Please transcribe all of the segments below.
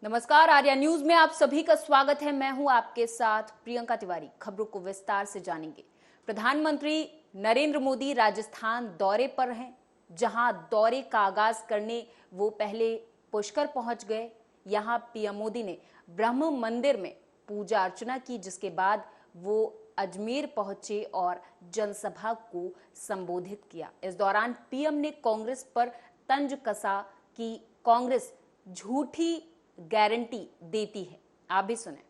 नमस्कार, आर्या न्यूज में आप सभी का स्वागत है। मैं हूं आपके साथ प्रियंका तिवारी। खबरों को विस्तार से जानेंगे। प्रधानमंत्री नरेंद्र मोदी राजस्थान दौरे पर हैं, जहां दौरे का आगाज करने वो पहले पुष्कर पहुंच गए। यहां पीएम मोदी ने ब्रह्म मंदिर में पूजा अर्चना की, जिसके बाद वो अजमेर पहुंचे और जनसभा को संबोधित किया। इस दौरान पीएम ने कांग्रेस पर तंज कसा कि कांग्रेस झूठी गारंटी देती है। आप भी सुने।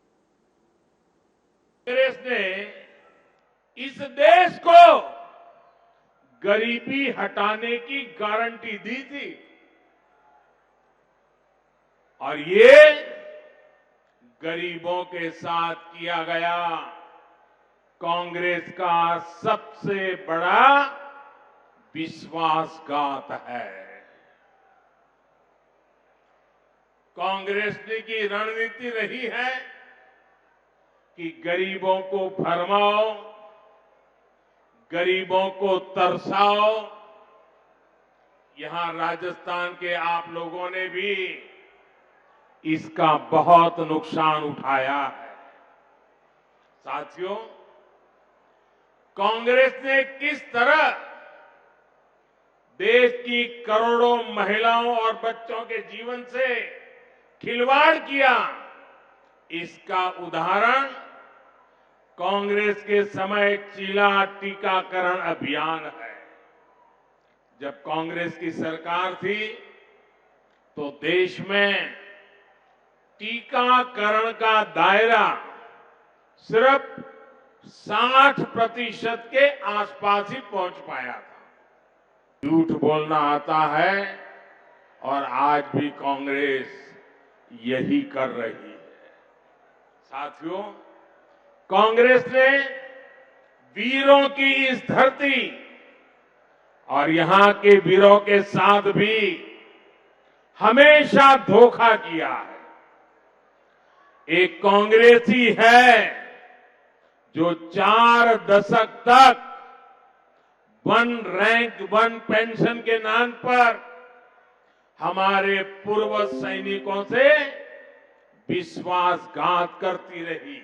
कांग्रेस ने इस देश को गरीबी हटाने की गारंटी दी थी और ये गरीबों के साथ किया गया कांग्रेस का सबसे बड़ा विश्वासघात है। कांग्रेस की रणनीति रही है कि गरीबों को भरमाओ, गरीबों को तरसाओ। यहां राजस्थान के आप लोगों ने भी इसका बहुत नुकसान उठाया है। साथियों, कांग्रेस ने किस तरह देश की करोड़ों महिलाओं और बच्चों के जीवन से खिलवाड़ किया, इसका उदाहरण कांग्रेस के समय चीला टीकाकरण अभियान है। जब कांग्रेस की सरकार थी तो देश में टीकाकरण का दायरा सिर्फ 60% के आसपास ही पहुंच पाया था। झूठ बोलना आता है और आज भी कांग्रेस यही कर रही है। साथियों, कांग्रेस ने वीरों की इस धरती और यहां के वीरों के साथ भी हमेशा धोखा किया है। एक कांग्रेस ही है जो 4 दशक तक वन रैंक वन पेंशन के नाम पर हमारे पूर्व सैनिकों से विश्वासघात करती रही।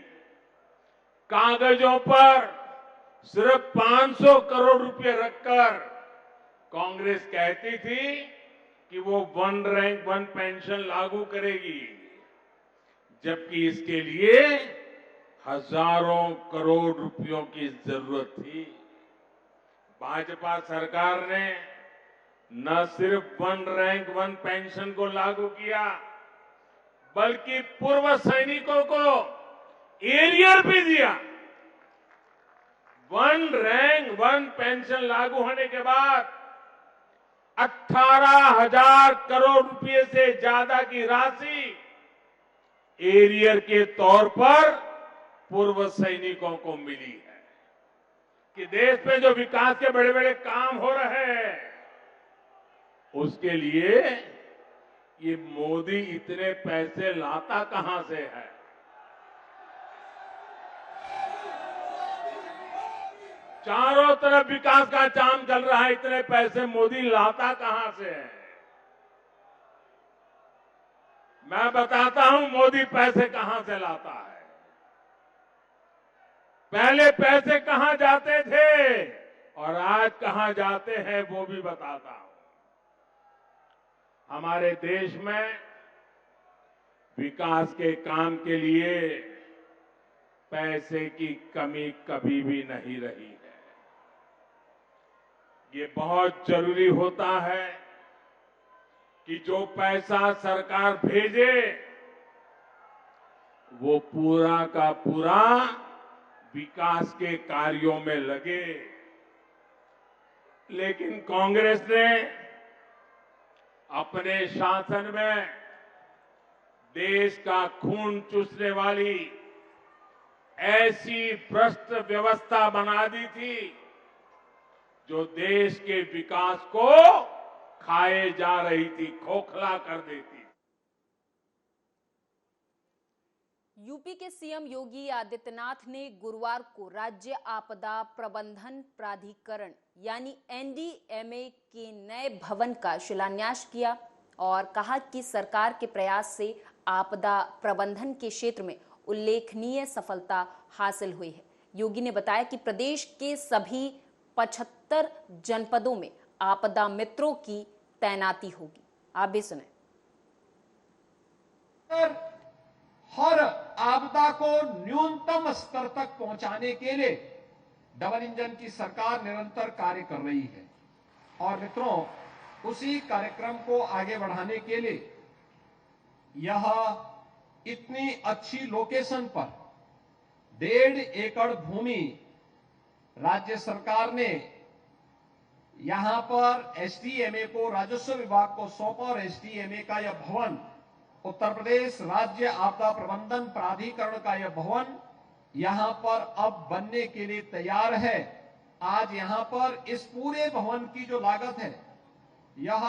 कागजों पर सिर्फ 500 करोड़ रुपए रखकर कांग्रेस कहती थी कि वो वन रैंक वन पेंशन लागू करेगी, जबकि इसके लिए हजारों करोड़ रुपयों की जरूरत थी। भाजपा सरकार ने न सिर्फ वन रैंक वन पेंशन को लागू किया, बल्कि पूर्व सैनिकों को एरियर भी दिया। वन रैंक वन पेंशन लागू होने के बाद 18,000 करोड़ रुपए से ज्यादा की राशि एरियर के तौर पर पूर्व सैनिकों को मिली है। कि देश में जो विकास के बड़े बड़े काम हो रहे हैं, उसके लिए ये मोदी इतने पैसे लाता कहां से है? चारों तरफ विकास का काम चल रहा है, इतने पैसे मोदी लाता कहां से है? मैं बताता हूं मोदी पैसे कहां से लाता है। पहले पैसे कहां जाते थे और आज कहां जाते हैं वो भी बताता हूं। हमारे देश में विकास के काम के लिए पैसे की कमी कभी भी नहीं रही है। ये बहुत जरूरी होता है कि जो पैसा सरकार भेजे वो पूरा का पूरा विकास के कार्यों में लगे। लेकिन कांग्रेस ने अपने शासन में देश का खून चूसने वाली ऐसी भ्रष्ट व्यवस्था बना दी थी जो देश के विकास को खाए जा रही थी, खोखला कर देती। यूपी के सीएम योगी आदित्यनाथ ने गुरुवार को राज्य आपदा प्रबंधन प्राधिकरण यानी एनडीएमए के नए भवन का शिलान्यास किया और कहा कि सरकार के प्रयास से आपदा प्रबंधन के क्षेत्र में उल्लेखनीय सफलता हासिल हुई है। योगी ने बताया कि प्रदेश के सभी 75 जनपदों में आपदा मित्रों की तैनाती होगी। आप भी सुने। हर आपदा को न्यूनतम स्तर तक पहुंचाने के लिए डबल इंजन की सरकार निरंतर कार्य कर रही है और मित्रों, उसी कार्यक्रम को आगे बढ़ाने के लिए यह इतनी अच्छी लोकेशन पर 1.5 एकड़ भूमि राज्य सरकार ने यहां पर एसडीएमए को, राजस्व विभाग को सौंपा और एसडीएमए का यह भवन, उत्तर प्रदेश राज्य आपदा प्रबंधन प्राधिकरण का यह भवन यहां पर अब बनने के लिए तैयार है। आज यहां पर इस पूरे भवन की जो लागत है, यह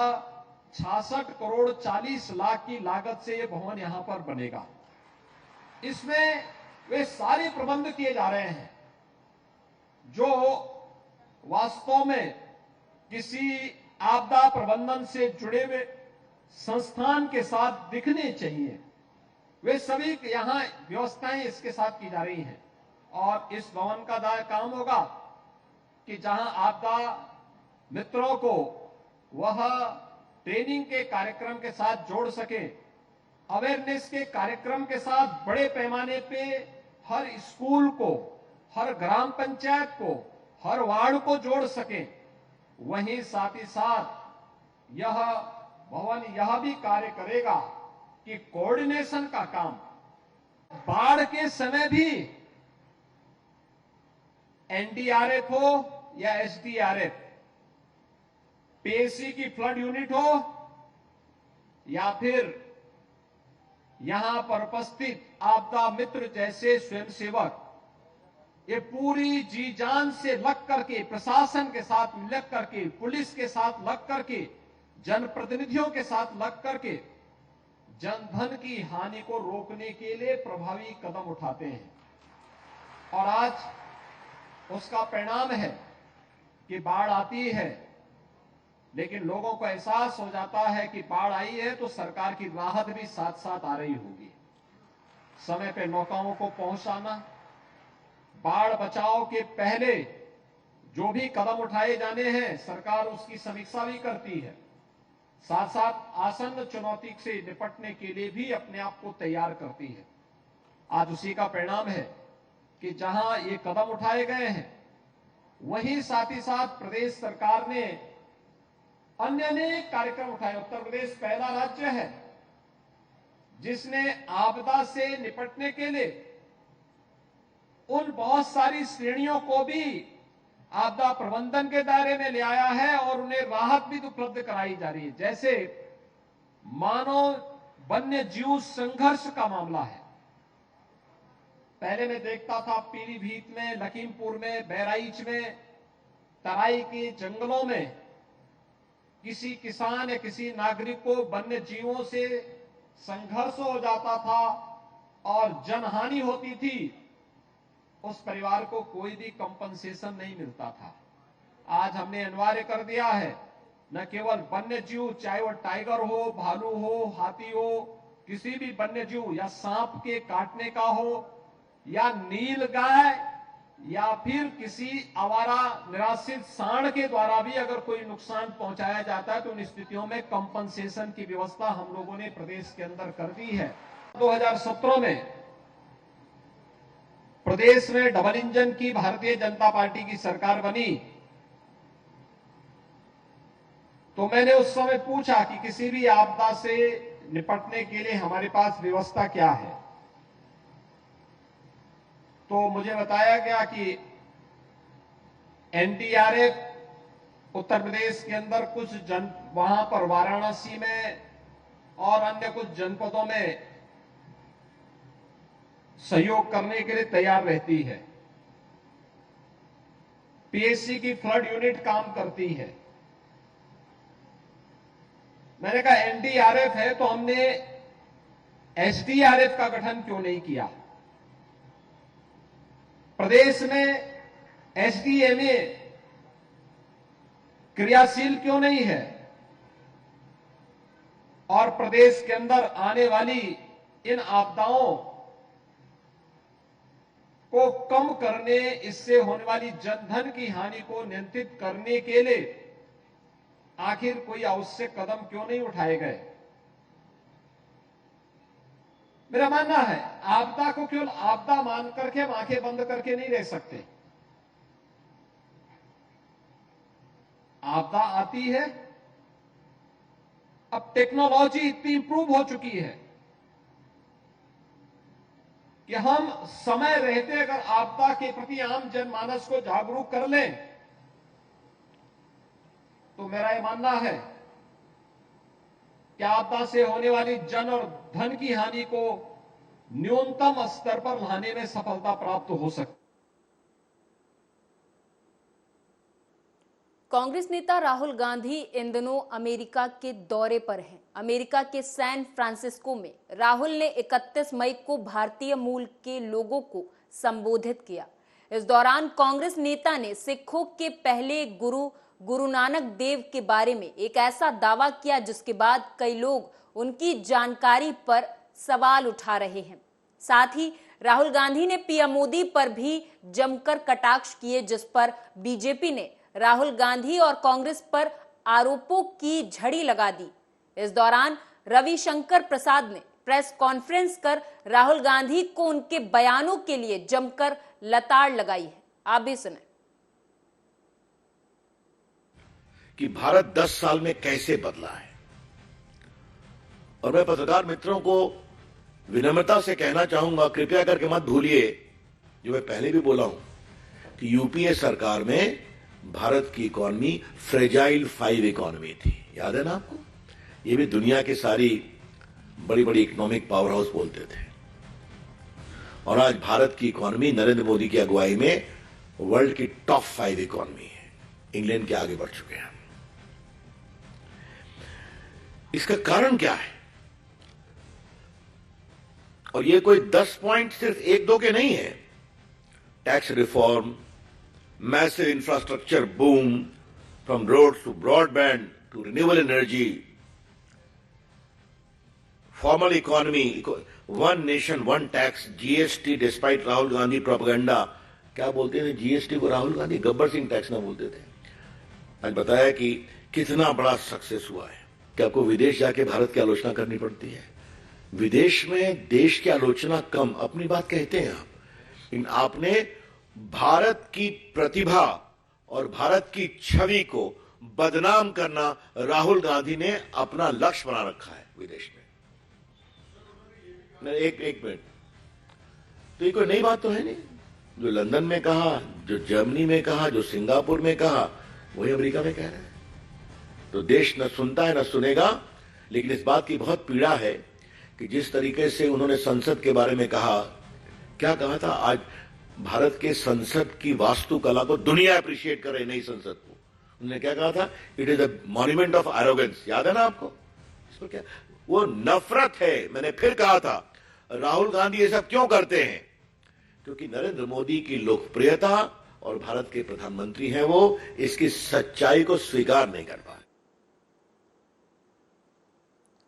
66 करोड़ 40 लाख की लागत से यह भवन यहां पर बनेगा। इसमें वे सारे प्रबंध किए जा रहे हैं जो वास्तव में किसी आपदा प्रबंधन से जुड़े हुए संस्थान के साथ दिखने चाहिए। वे सभी यहां व्यवस्थाएं इसके साथ की जा रही हैं और इस भवन का काम होगा कि जहां आपदा मित्रों को वह ट्रेनिंग के कार्यक्रम के साथ जोड़ सके, अवेयरनेस के कार्यक्रम के साथ बड़े पैमाने पे हर स्कूल को, हर ग्राम पंचायत को, हर वार्ड को जोड़ सके। वहीं साथ ही साथ यह भवन यह भी कार्य करेगा कि कोऑर्डिनेशन का काम, बाढ़ के समय भी एनडीआरएफ हो या एसडीआरएफ, पीएसी की फ्लड यूनिट हो या फिर यहां पर उपस्थित आपदा मित्र जैसे स्वयंसेवक, ये पूरी जी जान से लग करके, प्रशासन के साथ लग करके, पुलिस के साथ लग करके, जनप्रतिनिधियों के साथ लग करके जनधन की हानि को रोकने के लिए प्रभावी कदम उठाते हैं। और आज उसका परिणाम है कि बाढ़ आती है, लेकिन लोगों को एहसास हो जाता है कि बाढ़ आई है तो सरकार की राहत भी साथ साथ आ रही होगी। समय पे नौकाओं को पहुंचाना, बाढ़ बचाव के पहले जो भी कदम उठाए जाने हैं सरकार उसकी समीक्षा भी करती है, साथ साथ आसन्न चुनौती से निपटने के लिए भी अपने आप को तैयार करती है। आज उसी का परिणाम है कि जहां ये कदम उठाए गए हैं, वहीं साथ ही साथ प्रदेश सरकार ने अन्य अनेक कार्यक्रम उठाए। उत्तर प्रदेश पहला राज्य है जिसने आपदा से निपटने के लिए उन बहुत सारी श्रेणियों को भी आपदा प्रबंधन के दायरे में ले आया है और उन्हें राहत भी उपलब्ध कराई जा रही है। जैसे मानव वन्य जीव संघर्ष का मामला है। पहले मैं देखता था पीलीभीत में, लखीमपुर में, बहराइच में, तराई के जंगलों में किसी किसान या किसी नागरिक को वन्य जीवों से संघर्ष हो जाता था और जनहानि होती थी, उस परिवार को कोई भी कंपनसेशन नहीं मिलता था। आज हमने अनिवार्य कर दिया है, न केवल वन्य जीव, चाहे वह टाइगर हो, भालू हो, हाथी हो, किसी भी वन्य जीव, या सांप के काटने का हो, या नील गाय, या फिर किसी आवारा निराश्रित सांड के द्वारा भी अगर कोई नुकसान पहुंचाया जाता है तो उन स्थितियों में कंपनसेशन की व्यवस्था हम लोगों ने प्रदेश के अंदर कर दी है। 2017 में प्रदेश में डबल इंजन की भारतीय जनता पार्टी की सरकार बनी तो मैंने उस समय पूछा कि किसी भी आपदा से निपटने के लिए हमारे पास व्यवस्था क्या है, तो मुझे बताया गया कि एनडीआरएफ उत्तर प्रदेश के अंदर कुछ वहां पर वाराणसी में और अन्य कुछ जनपदों में सहयोग करने के लिए तैयार रहती है। पीएससी की फ्लड यूनिट काम करती है। मैंने कहा एनडीआरएफ है तो हमने एसडीआरएफ का गठन क्यों नहीं किया? प्रदेश में एसडीएमए क्रियाशील क्यों नहीं है? और प्रदेश के अंदर आने वाली इन आपदाओं को कम करने, इससे होने वाली जनधन की हानि को नियंत्रित करने के लिए आखिर कोई आवश्यक कदम क्यों नहीं उठाए गए? मेरा मानना है आपदा को केवल आपदा मान करके हम आंखें बंद करके नहीं रह सकते। आपदा आती है, अब टेक्नोलॉजी इतनी इंप्रूव हो चुकी है कि हम समय रहते अगर आपदा के प्रति आम जनमानस को जागरूक कर लें तो मेरा यह मानना है कि आपदा से होने वाली जन और धन की हानि को न्यूनतम स्तर पर लाने में सफलता प्राप्त हो सकती। कांग्रेस नेता राहुल गांधी इन दिनों अमेरिका के दौरे पर हैं। अमेरिका के सैन फ्रांसिस्को में राहुल ने 31 मई को भारतीय मूल के लोगों को संबोधित किया। इस दौरान कांग्रेस नेता ने सिखों के पहले गुरु नानक देव के बारे में एक ऐसा दावा किया जिसके बाद कई लोग उनकी जानकारी पर सवाल उठा रहे हैं। साथ ही राहुल गांधी ने पीएम मोदी पर भी जमकर कटाक्ष किए, जिस पर बीजेपी ने राहुल गांधी और कांग्रेस पर आरोपों की झड़ी लगा दी। इस दौरान रविशंकर प्रसाद ने प्रेस कॉन्फ्रेंस कर राहुल गांधी को उनके बयानों के लिए जमकर लताड़ लगाई है। आप भी सुने कि भारत 10 साल में कैसे बदला है। और मैं पत्रकार मित्रों को विनम्रता से कहना चाहूंगा, कृपया करके मत भूलिए जो मैं पहले भी बोला हूं कि यूपीए सरकार में भारत की इकॉनमी फ्रेजाइल 5 इकॉनमी थी। याद है ना आपको? ये भी दुनिया की सारी बड़ी बड़ी इकोनॉमिक पावर हाउस बोलते थे। और आज भारत की इकॉनमी नरेंद्र मोदी की अगुवाई में वर्ल्ड की टॉप 5 इकॉनमी है। इंग्लैंड के आगे बढ़ चुके हैं। इसका कारण क्या है? और ये कोई 10 पॉइंट सिर्फ 1-2 के नहीं है। Tax reform, massive infrastructure boom, from roads to broadband to renewable energy, formal economy, one nation one tax, GST. Despite Rahul Gandhi propaganda, क्या बोलते थे जीएसटी को राहुल गांधी? गब्बर सिंह टैक्स ना बोलते थे। आज बताया कि कितना बड़ा सक्सेस हुआ है। क्या आपको विदेश जाके भारत की आलोचना करनी पड़ती है? विदेश में देश की आलोचना कम, अपनी बात कहते हैं आप। इन आपने भारत की प्रतिभा और भारत की छवि को बदनाम करना राहुल गांधी ने अपना लक्ष्य बना रखा है विदेश में। एक मिनट, तो ये कोई नई बात तो है नहीं। जो लंदन में कहा, जो जर्मनी में कहा, जो सिंगापुर में कहा, वही अमेरिका में कह रहे हैं। तो देश न सुनता है न सुनेगा। लेकिन इस बात की बहुत पीड़ा है कि जिस तरीके से उन्होंने संसद के बारे में कहा, क्या कहा था? आज भारत के संसद की वास्तुकला को दुनिया अप्रिशिएट कर रही, नई संसद को। उन्होंने क्या कहा था? It is a monument of arrogance. याद है ना आपको? इसको क्या, वो नफरत है। मैंने फिर कहा था राहुल गांधी ये सब क्यों करते हैं? क्योंकि नरेंद्र मोदी की लोकप्रियता और भारत के प्रधानमंत्री हैं वो, इसकी सच्चाई को स्वीकार नहीं कर पाए।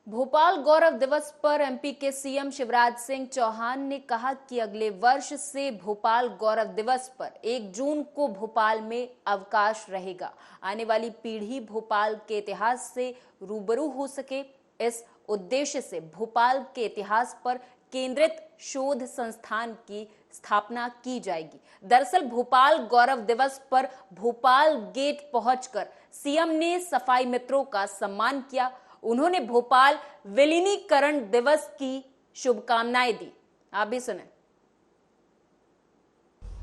भोपाल गौरव दिवस पर एमपी के सीएम शिवराज सिंह चौहान ने कहा कि अगले वर्ष से भोपाल गौरव दिवस पर 1 जून को भोपाल में अवकाश रहेगा। आने वाली पीढ़ी भोपाल के इतिहास से रूबरू हो सके, इस उद्देश्य से भोपाल के इतिहास पर केंद्रित शोध संस्थान की स्थापना की जाएगी। दरअसल भोपाल गौरव दिवस पर भोपाल गेट पहुंचकर सीएम ने सफाई मित्रों का सम्मान किया। उन्होंने भोपाल विलीनीकरण दिवस की शुभकामनाएं दी। आप भी सुने।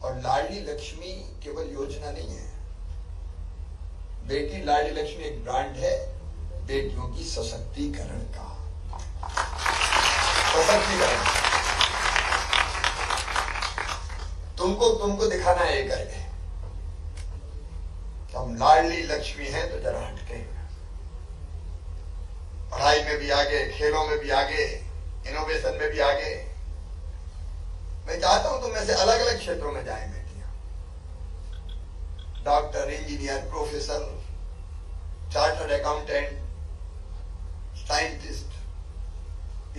और लाडली लक्ष्मी केवल योजना नहीं है, बेटी लाडली लक्ष्मी एक ब्रांड है बेटियों की सशक्तिकरण का। सशक्तिकरण तुमको दिखाना है ये करके। हम लाडली लक्ष्मी हैं तो जरा हटके, पढ़ाई में भी आगे, खेलों में भी आगे, इनोवेशन में भी आगे। मैं चाहता हूं तुम में से अलग अलग क्षेत्रों में जाएं बेटियां। Doctor, engineer, professor, chartered accountant, scientist,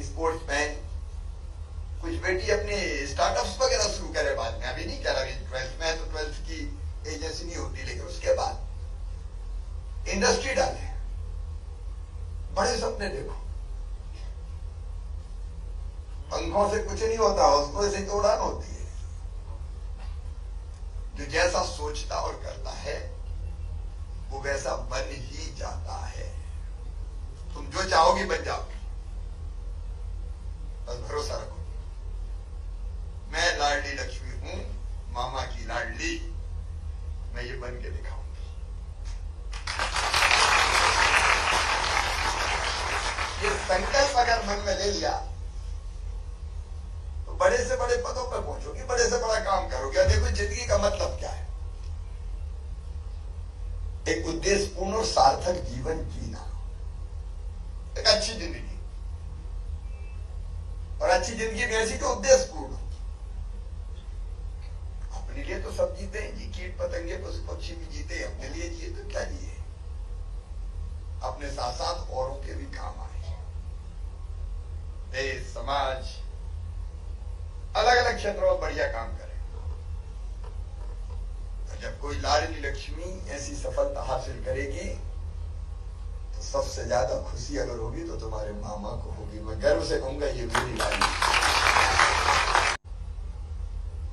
sportsman, बेटी अपने स्टार्टअप्स वगैरह शुरू करे बाद में, अभी नहीं कर रहा, 12th में है तो 12th की एजेंसी नहीं होती, लेकिन उसके बाद इंडस्ट्री डाले, बड़े सपने देखो। पंखों से कुछ नहीं होता, उसको से तो उड़ान होती है। जो जैसा सोचता और करता है वो वैसा बन ही जाता है। तुम जो चाहोगी बन जाओगी, बस भरोसा रखो। मैं लाडली लक्ष्मी हूं, मामा की लाडली, मैं ये बन के दिखाऊंगी। ये संकल्प अगर मन में ले लिया तो बड़े से बड़े पदों पर पहुंचोगे, बड़े से बड़ा काम करोगे। देखो जिंदगी का मतलब क्या है, एक उद्देश्यपूर्ण और सार्थक जीवन जीना, एक अच्छी जिंदगी। और अच्छी जिंदगी में ऐसी तो उद्देश्यपूर्ण। अपने लिए तो सब जीते हैं जी, कीट पतंगे पशु पक्षी भी जीते हैं, अपने लिए जिए तो क्या जिए, अपने साथ साथ औरों के भी काम आए। देश समाज अलग अलग क्षेत्रों में बढ़िया काम करें। और जब कोई लाडली लक्ष्मी ऐसी सफलता हासिल करेगी तो सबसे ज्यादा खुशी अगर होगी तो तुम्हारे मामा को होगी। मैं गर्व से कहूंगा ये मेरी लाडली।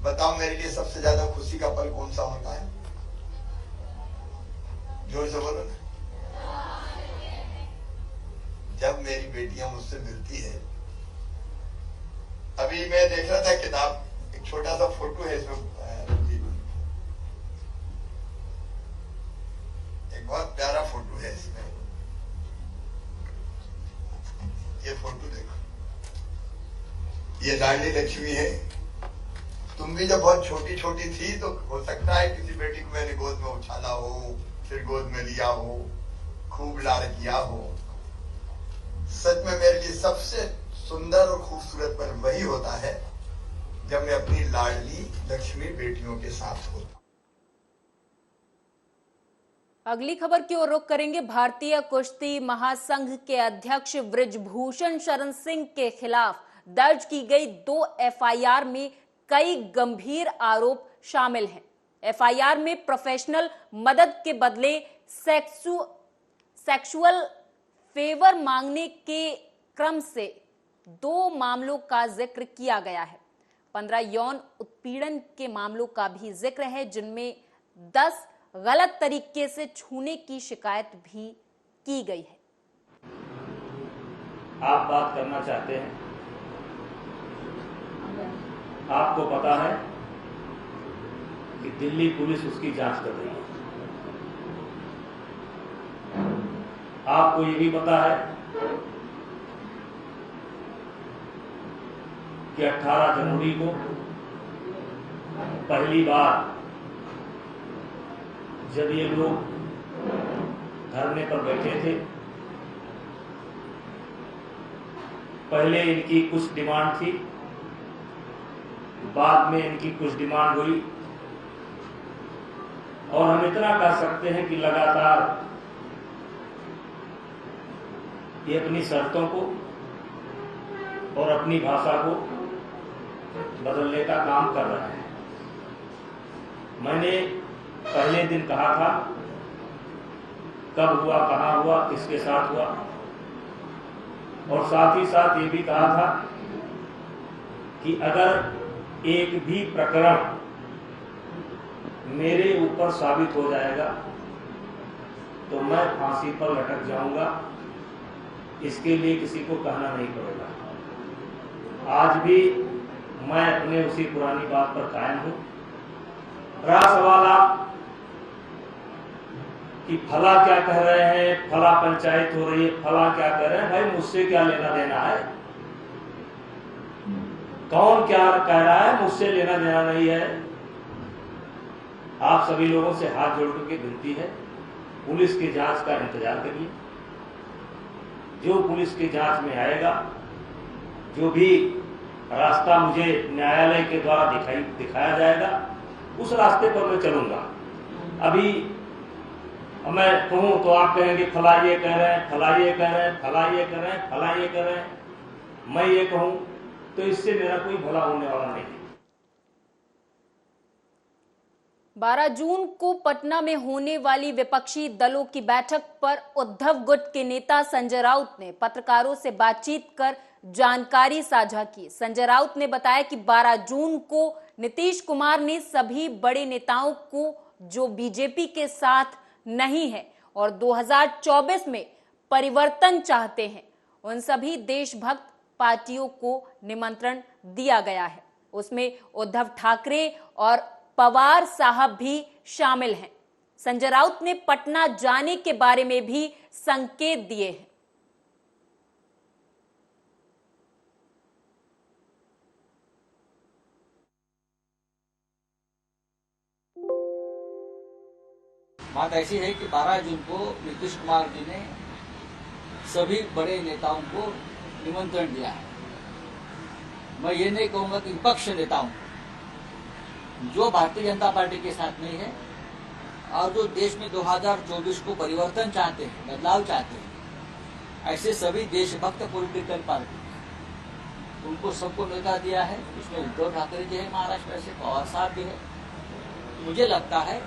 बताओ मेरे लिए सबसे ज्यादा खुशी का पल कौन सा होता है? जोर से बोलो ना। जब मेरी बेटियां मुझसे मिलती है, अभी मैं देख रहा था किताब, एक छोटा सा फोटो है इसमें, एक बहुत प्यारा फोटो है इसमें, ये फोटो देखो, ये लाडली लक्ष्मी है। तुम भी जब बहुत छोटी छोटी थी तो हो सकता है किसी बेटी को मैंने गोद में उछाला हो, फिर गोद में लिया हो, खूब लाड़ किया हो। सच में मेरे लिए सबसे सुंदर और खूबसूरत पल वही होता है जब मैं अपनी लाडली लक्ष्मी बेटियों के साथ होता हूं। अगली खबर की ओर रुख करेंगे। भारतीय कुश्ती महासंघ के अध्यक्ष बृजभूषण शरण सिंह के खिलाफ दर्ज की गई 2 एफआईआर में कई गंभीर आरोप शामिल हैं। एफआईआर में प्रोफेशनल मदद के बदले सेक्सुअल फेवर मांगने के क्रम से 2 मामलों का जिक्र किया गया है। 15 यौन उत्पीड़न के मामलों का भी जिक्र है, जिनमें 10 गलत तरीके से छूने की शिकायत भी की गई है। आप बात करना चाहते हैं, आपको पता है कि दिल्ली पुलिस उसकी जांच कर रही है। आपको ये भी पता है कि 18 जनवरी को पहली बार जब ये लोग धरने पर बैठे थे, पहले इनकी कुछ डिमांड थी, बाद में इनकी कुछ डिमांड हुई, और हम इतना कह सकते हैं कि लगातार ये अपनी शर्तों को और अपनी भाषा को बदलने का काम कर रहे हैं। मैंने पहले दिन कहा था, कब हुआ, कहां हुआ, किसके साथ हुआ, और साथ ही साथ ये भी कहा था कि अगर एक भी प्रकरण मेरे ऊपर साबित हो जाएगा तो मैं फांसी पर लटक जाऊंगा, इसके लिए किसी को कहना नहीं पड़ेगा। आज भी मैं अपने उसी पुरानी बात पर कायम हूं। रहा सवाल आप कि फला क्या कह रहे हैं, फला पंचायत हो रही है, फला क्या कह रहे हैं, भाई मुझसे क्या लेना देना है? कौन क्या कह रहा है, मुझसे लेना देना नहीं है। आप सभी लोगों से हाथ जोड़ के विनती है, पुलिस की जांच का इंतजार करिए। जो पुलिस की जांच में आएगा, जो भी रास्ता मुझे न्यायालय के द्वारा दिखाया जाएगा, उस रास्ते पर मैं चलूंगा। अभी मैं कहूं तो आप कहेंगे फला ये कह रहे हैं, फला ये कह रहे हैं, फला ये कह रहे हैं, फला ये कह रहे हैं। मैं ये कहूं तो इससे मेरा कोई भला होने वाला नहीं। 12 जून को पटना में होने वाली विपक्षी दलों की बैठक पर उद्धव गुट के नेता संजय राउत ने पत्रकारों से बातचीत कर जानकारी साझा की। संजय राउत ने बताया कि 12 जून को नीतीश कुमार ने सभी बड़े नेताओं को जो बीजेपी के साथ नहीं है और 2024 में परिवर्तन चाहते हैं, उन सभी देशभक्त पार्टियों को निमंत्रण दिया गया है। उसमें उद्धव ठाकरे और पवार साहब भी शामिल हैं। संजय राउत ने पटना जाने के बारे में भी संकेत दिए हैं। बात ऐसी है कि 12 जून को नीतीश कुमार जी ने सभी बड़े नेताओं को निमंत्रण दिया है। मैं ये नहीं कहूंगा कि विपक्ष नेताओं जो भारतीय जनता पार्टी के साथ नहीं है और जो देश में 2024 को परिवर्तन चाहते हैं, बदलाव चाहते हैं, ऐसे सभी देशभक्त पॉलिटिकल पार्टी, उनको सबको न्योता दिया है। इसमें उद्धव ठाकरे जी है महाराष्ट्र से, पवार साहब भी है। मुझे लगता है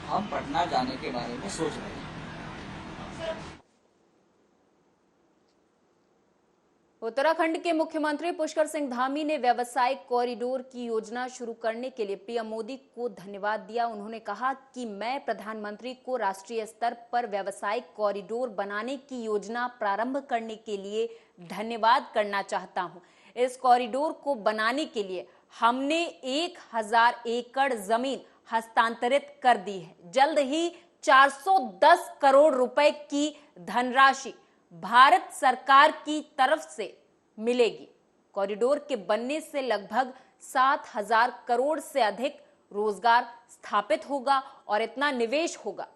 हम पटना जाने के बारे में सोच रहे हैं। उत्तराखंड के मुख्यमंत्री पुष्कर सिंह धामी ने व्यावसायिक कॉरिडोर की योजना शुरू करने के लिए पीएम मोदी को धन्यवाद दिया। उन्होंने कहा कि मैं प्रधानमंत्री को राष्ट्रीय स्तर पर व्यावसायिक कॉरिडोर बनाने की योजना प्रारंभ करने के लिए धन्यवाद करना चाहता हूं। इस कॉरिडोर को बनाने के लिए हमने 1000 एकड़ जमीन हस्तांतरित कर दी है। जल्द ही 410 करोड़ रुपए की धनराशि भारत सरकार की तरफ से मिलेगी। कॉरिडोर के बनने से लगभग 7000 करोड़ से अधिक रोजगार स्थापित होगा और इतना निवेश होगा।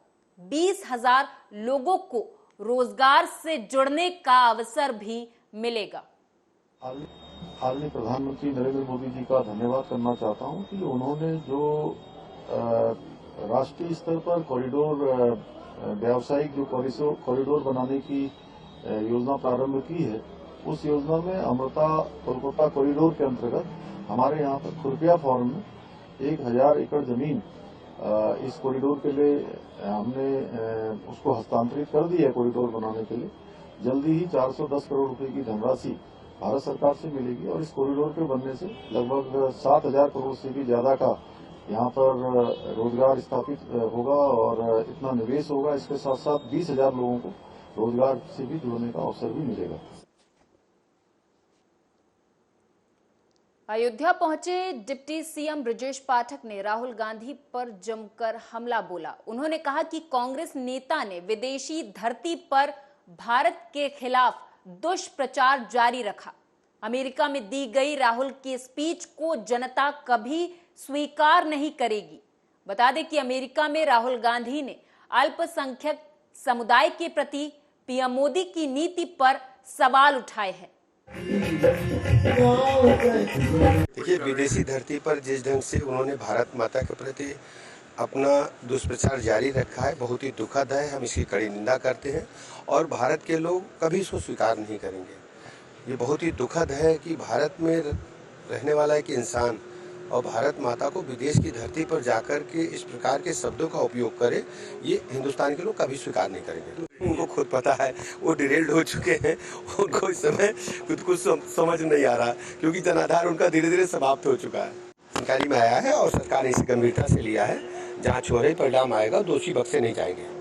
20,000 लोगों को रोजगार से जुड़ने का अवसर भी मिलेगा। हाल में प्रधानमंत्री नरेंद्र मोदी जी का धन्यवाद करना चाहता हूं कि उन्होंने जो राष्ट्रीय स्तर पर कॉरिडोर व्यावसायिक जो कॉरिडोर बनाने की योजना प्रारंभ की है, उस योजना में अमृता कोलकाता कॉरिडोर के अंतर्गत हमारे यहाँ पर खुरपिया फॉर्म में 1000 एकड़ जमीन इस कॉरिडोर के लिए हमने उसको हस्तांतरित कर दी है कॉरिडोर बनाने के लिए। जल्दी ही 410 करोड़ रुपए की धनराशि भारत सरकार से मिलेगी और इस कॉरिडोर के बनने से लगभग 7000 करोड़ से भी ज्यादा का यहाँ पर रोजगार स्थापित होगा और इतना निवेश होगा। इसके साथ साथ 20,000 लोगों को रोजगार से भी जुड़ने का अवसर भी मिलेगा। अयोध्या पहुंचे डिप्टी सीएम ब्रजेश पाठक ने राहुल गांधी पर जमकर हमला बोला। उन्होंने कहा कि कांग्रेस नेता ने विदेशी धरती पर भारत के खिलाफ दुष्प्रचार जारी रखा। अमेरिका में दी गई राहुल की स्पीच को जनता कभी स्वीकार नहीं करेगी। बता दें कि अमेरिका में राहुल गांधी ने अल्पसंख्यक समुदाय के प्रति पीएम मोदी की नीति पर सवाल उठाए हैं। देखिए, विदेशी धरती पर जिस ढंग से उन्होंने भारत माता के प्रति अपना दुष्प्रचार जारी रखा है, बहुत ही दुखद है। हम इसकी कड़ी निंदा करते हैं और भारत के लोग कभी इसको स्वीकार नहीं करेंगे। ये बहुत ही दुखद है कि भारत में रहने वाला एक इंसान और भारत माता को विदेश की धरती पर जाकर के इस प्रकार के शब्दों का उपयोग करे, ये हिंदुस्तान के लोग कभी स्वीकार नहीं करेंगे। उनको खुद पता है, वो डिरेल्ड हो चुके हैं, उनको इस समय खुद को समझ नहीं आ रहा क्योंकि जनाधार उनका धीरे धीरे समाप्त हो चुका है। जानकारी में आया है और सरकार ने इसे गंभीरता से लिया है। जहाँ छोरे परिणाम आएगा, दोषी बख्शे नहीं जाएंगे।